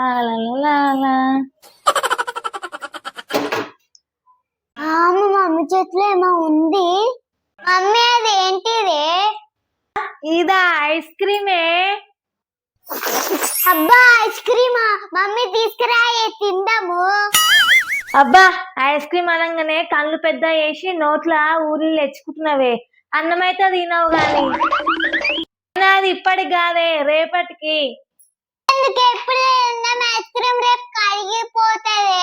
లాలాలాలా. మా మమ్మీ చేతిలో ఏమో ఉంది. మమ్మీ అది ఏంటిది? ఇదా ఐస్ క్రీమే. అబ్బా ఐస్ క్రీమా? మమ్మీ తీసుకురాయే తిందాము. అబ్బా ఐస్ క్రీమ్ అనగానే కళ్ళు పెద్ద వేసి నోట్ల ఊరిలో తెచ్చుకుంటున్నావే. అన్నమైతే తినవు గాని అది ఇప్పటికి కాదే రేపటికి. ఎప్పుడు ఐస్ క్రీమ్ రేపు కరిగిపోతుంది.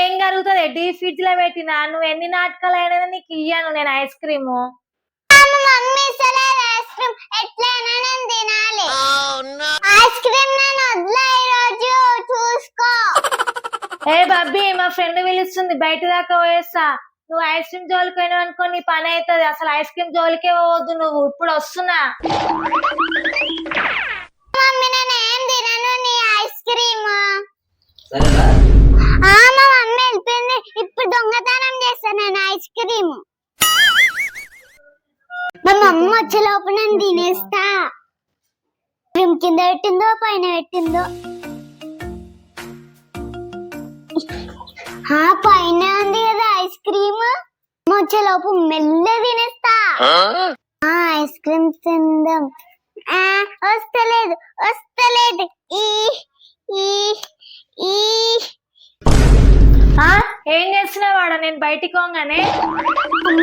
ఏం కలుగుతుంది? డీప్ ఫ్రిడ్జ్ లో పెట్టినా. నువ్వు ఎన్ని నాటకాలు అయినా నీకు ఇయ్యాను నేను ice cream. Mummy ice cream ఎట్లయినా నేను తినాలి. ఐస్ క్రీమ్ నేను వదిలే ఈరోజు చూసుకో. ఏ బబ్బీ మా ఫ్రెండ్ పిలుస్తుంది బయట దాకా పోయేస్తా. నువ్వు ఐస్ క్రీమ్ జోలికి పోయినావు అనుకో నీ పని అవుతుంది. అసలు ఐస్ క్రీమ్ జోలికే పోవద్దు నువ్వు. ఇప్పుడు వస్తున్నా. మమ్మీ నేను ఏం తినను నీ ఐస్ క్రీమ్. మా మమ్మీ వెళ్ళిపోయింది. ఇప్పుడు దొంగతనం చేస్తాను నేను ఐస్ క్రీమ్. మా మమ్మ వచ్చే లోపు నేను తినేస్తా. క్రీమ్ కింద పెట్టిందో పైన పెట్టిందో. పైన ఉంది కదా ఐస్ క్రీమ్. వచ్చే లోపు మెల్ల తినేస్తా. ఐస్ క్రీమ్ తిందాం. వస్తలేదు వస్తలేదు. ఏం చేస్తున్నావాడ? నేను బయటికి పోగానే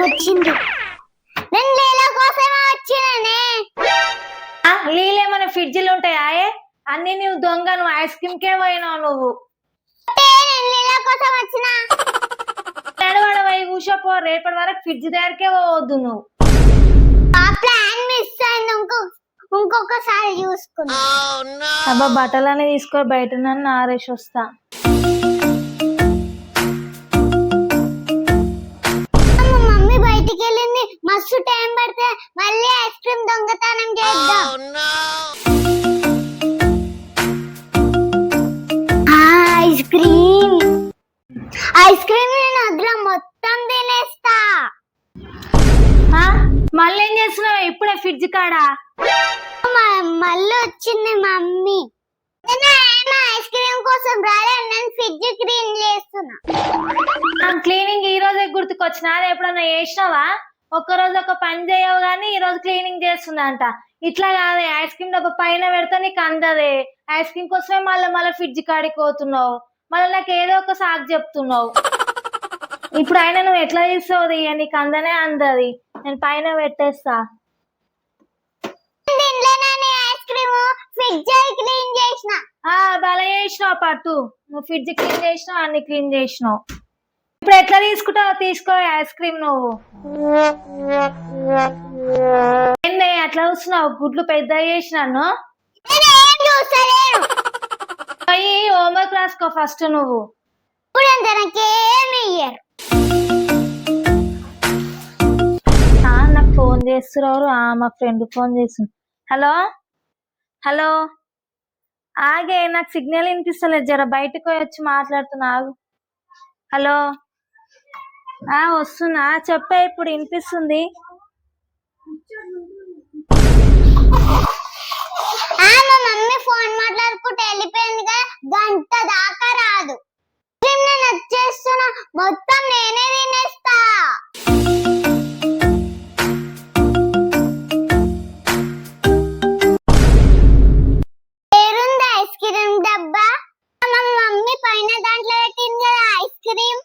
వచ్చింది. నేను లీలా కోసమే వచ్చినానే. లీలే మన ఫ్రిడ్జ్లు ఉంటాయా? అన్ని నువ్వు దొంగ. నువ్వు ఐస్ క్రీమ్ కే పోయినావు నువ్వు. లీలా కోసం వచ్చినా. నడవడవై కూర్చోపో. రేపటి వరకు ఫ్రిడ్జ్ దగ్గరకే పోవద్దు నువ్వు. ఆ ప్లాన్ మిస్ అయింది. ఇంకొకసారి చూసుకున్నా. అబ్బా బట్టలన్నీ తీసుకో బయట నన్ను ఆరేసి వస్తా. మమ్మీ బయటికి వెళ్ళింది. మస్తు టైం పడితే మళ్ళీ ఐస్ క్రీమ్ దొంగతనం చేద్దాం. ఐస్ క్రీమ్ నేను వద్దులా మొత్తం తినేస్తా. మళ్ళీ ఏం చేస్తున్నావు? ఇప్పుడే ఫ్రిడ్జ్ కాడా మళ్ళీ వచ్చింది మమ్మీ. ఐస్ క్రీమ్ కోసం రాలే. నేను ఫ్రిడ్జ్ క్లీన్ చేస్తున్నా. క్లీనింగ్ ఈ రోజే గుర్తుకొచ్చినా. అది ఎప్పుడన్నా చేసినావా? ఒక్కరోజు ఒక పని చేయవు గానీ ఈ రోజు క్లీనింగ్ చేస్తుందంట. ఇట్లా కాదే. ఐస్ క్రీమ్ డబ్బా పైన పెడితే నీకు అందదే. ఐస్ క్రీమ్ కోసమే మళ్ళీ ఫ్రిడ్జ్ కాడికి పోతున్నావు. మళ్ళీ నాకు ఏదో ఒక సాకు చెప్తున్నావు. ఇప్పుడు అయినా నువ్వు ఎట్లా తీస్తావు? నీకు అందనే అందది. నేను పైన పెట్టేస్తా. బల చేసినావు పట్టు. నువ్వు ఫ్రిడ్జ్ క్లీన్ చేసినావు, అన్ని క్లీన్ చేసినావు. ఇప్పుడు ఎట్లా తీసుకుంటావు? తీసుకో ఐస్ క్రీమ్. నువ్వు ఏంది అట్లా చూస్తున్నావు? గుడ్లు పెద్ద చేసినాను. అయ్యి హోంవర్క్ రాసుకో ఫస్ట్ నువ్వు. నాకు ఫోన్ చేస్తున్నారు. మా ఫ్రెండ్ ఫోన్ చేస్తుంది. హలో హలో ఆగే. నాకు సిగ్నల్ వినిపిస్తలేదు. జర బయటకు వచ్చి మాట్లాడుతున్నా. ఆగు. హలో వస్తున్నా. చెప్పే. ఇప్పుడు వినిపిస్తుంది. మమ్మీ ఫోన్ మాట్లాడుకుంటే వెళ్ళిపోయిందిగా. గంట దాకా రాదు. నేను వచ్చేస్తున్నా. మొత్తం నేనే తినేస్తా. పేరుంది ఐస్ క్రీమ్ డబ్బా. మా మమ్మీ పైన దాంట్లో పెట్టింది కదా ఐస్ క్రీమ్.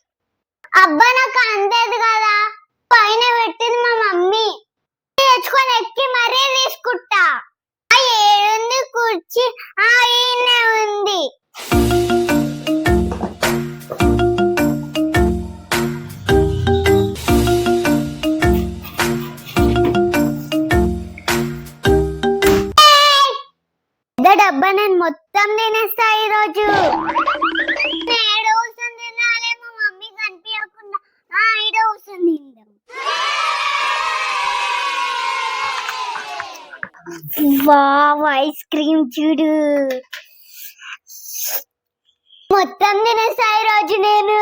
అబ్బా నాకు అందదు కదా. పైన పెట్టింది మా మమ్మీ. తెచ్చుకొని ఎక్కి మరీ తీసుకుంటా. ఏడుంది కుర్చీ? ఈయనే ఉంది. డబ్బా నేను మొత్తం తినేస్తా ఈరోజు. ఏడో కూర్చొని తినాలి. మా మమ్మీ కనిపించకుండా ఈడో కూర్చొని తిందాం. వావ్ ఐస్ క్రీమ్ చూడు. మొత్తం తినేస్తా ఈరోజు నేను.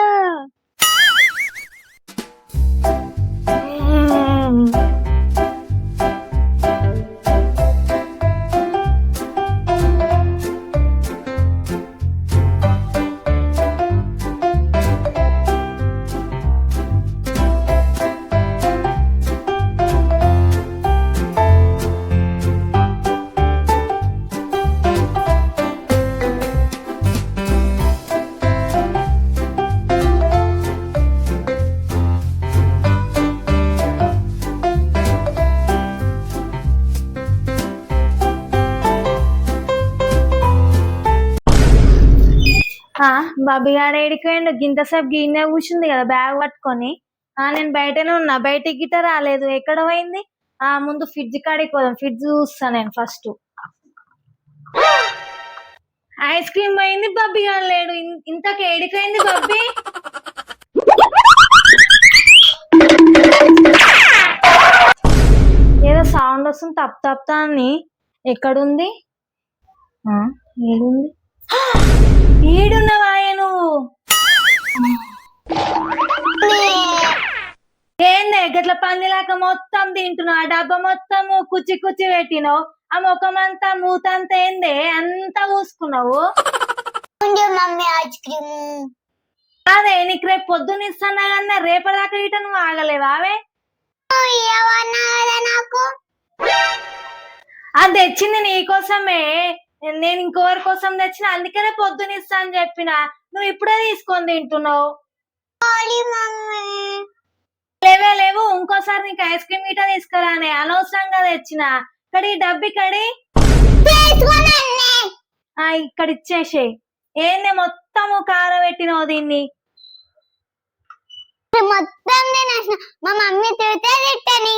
బాబీ గారు ఏడిపోయిండు గింతసేపు గిన్నె కూర్చుంది కదా బ్యాగ్ పట్టుకొని. నేను బయటనే ఉన్నా, బయటికి గిట్ట రాలేదు. ఎక్కడ పోయింది? ముందు ఫ్రిడ్జ్ కాడికి పోదాం, ఫ్రిడ్జ్ చూస్తా నేను ఫస్ట్. ఐస్ క్రీమ్ పోయింది, బబ్బీ గారు లేడు. ఇంతకు ఏడిపోయింది బబ్బీ? ఏదో సౌండ్ వస్తుంది తప్పు తప్పుతా అని. ఎక్కడుంది? ఏడుంది? ఏడున్నవాయే నువ్వు? ఏందే గట్ల పందిలాక మొత్తం తింటున్నావు? ఆ డబ్బా మొత్తం కుచ్చి కుచ్చి పెట్టినావు. ఆ ముఖం అంతా మూతంతా ఏందే అంతా పూసుకున్నావు? మమ్మీ ఐస్ క్రీమ్ అదే నీకు రేపు పొద్దున్న ఇస్తానా కన్నా రేపటిదాకా ఇట నువ్వు ఆగలేవా? అవే నాకు అది తెచ్చింది నీకోసమే, నేను ఇంకోరి కోసం తెచ్చిన, అందుకనే పొద్దున ఇస్తా అని చెప్పిన. నువ్వు ఇప్పుడే తీసుకొని తింటున్నావు. లేవే లేవు, ఇంకోసారి నీకు ఐస్ క్రీమ్ గిట్ట తీసుకురానే, అనవసరంగా తెచ్చిన. కడి డబ్బి కడి ఇక్కడ ఇచ్చేసే. ఏంది మొత్తము కారం పెట్టినావు దీన్ని? మొత్తం మా మమ్మీ తిడితే తిట్టని.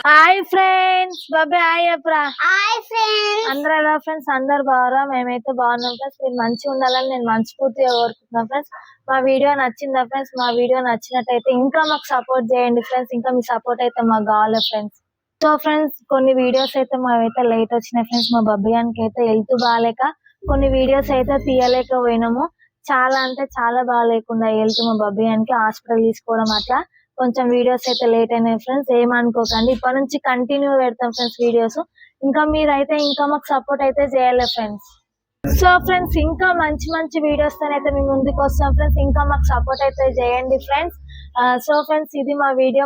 హాయ్ ఫ్రెండ్స్, బాబాయ్ హాయ్ అప్రా. Hi friends. అందరూ ఎలా ఫ్రెండ్స్? అందరు బాగురా? మేమైతే బాగున్నాం ఫ్రెండ్స్. మీరు మంచిగా ఉండాలని నేను మనస్ఫూర్తిగా కోరుకుంటున్నాను ఫ్రెండ్స్. మా వీడియో నచ్చిందా ఫ్రెండ్స్? మా వీడియో నచ్చినట్టయితే ఇంకా మాకు సపోర్ట్ చేయండి ఫ్రెండ్స్. ఇంకా మీ సపోర్ట్ అయితే మాకు కావాలి ఫ్రెండ్స్. సో ఫ్రెండ్స్, కొన్ని వీడియోస్ అయితే మావైతే లేట్ వచ్చినాయి ఫ్రెండ్స్. మా బబ్బియానికి అయితే హెల్త్ బాగాలేక కొన్ని వీడియోస్ అయితే తీయలేకపోయినాము. చాలా అంటే చాలా బాగాలేకుండా హెల్త్ మా బబ్బియానికి, హాస్పిటల్ తీసుకోవడం అట్లా కొంచెం వీడియోస్ అయితే లేట్ అయినాయి ఫ్రెండ్స్. ఏమనుకోకండి, ఇప్పటి నుంచి కంటిన్యూ పెడతాం ఫ్రెండ్స్ వీడియోస్. ఇంకా మీరైతే ఇంకా మాకు సపోర్ట్ అయితే చేయాలి ఫ్రెండ్స్. సో ఫ్రెండ్స్, ఇంకా మంచి మంచి వీడియోస్ తో అయితే మేము ముందుకు వస్తాం ఫ్రెండ్స్. ఇంకా మాకు సపోర్ట్ అయితే చేయండి ఫ్రెండ్స్. సో ఫ్రెండ్స్, ఇది మా వీడియో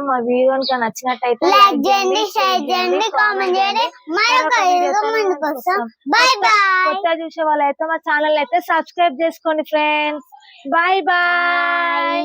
కనుక నచ్చినట్టయితే లైక్ చేయండి, షేర్ చేయండి, కామెంట్ చేయండి. మరొక వీడియోతో ముందుకు వస్తాం. By by. కొత్త చూసే వాళ్ళైతే మా ఛానల్ అయితే సబ్స్క్రైబ్ చేసుకోండి ఫ్రెండ్స్. Bye bye.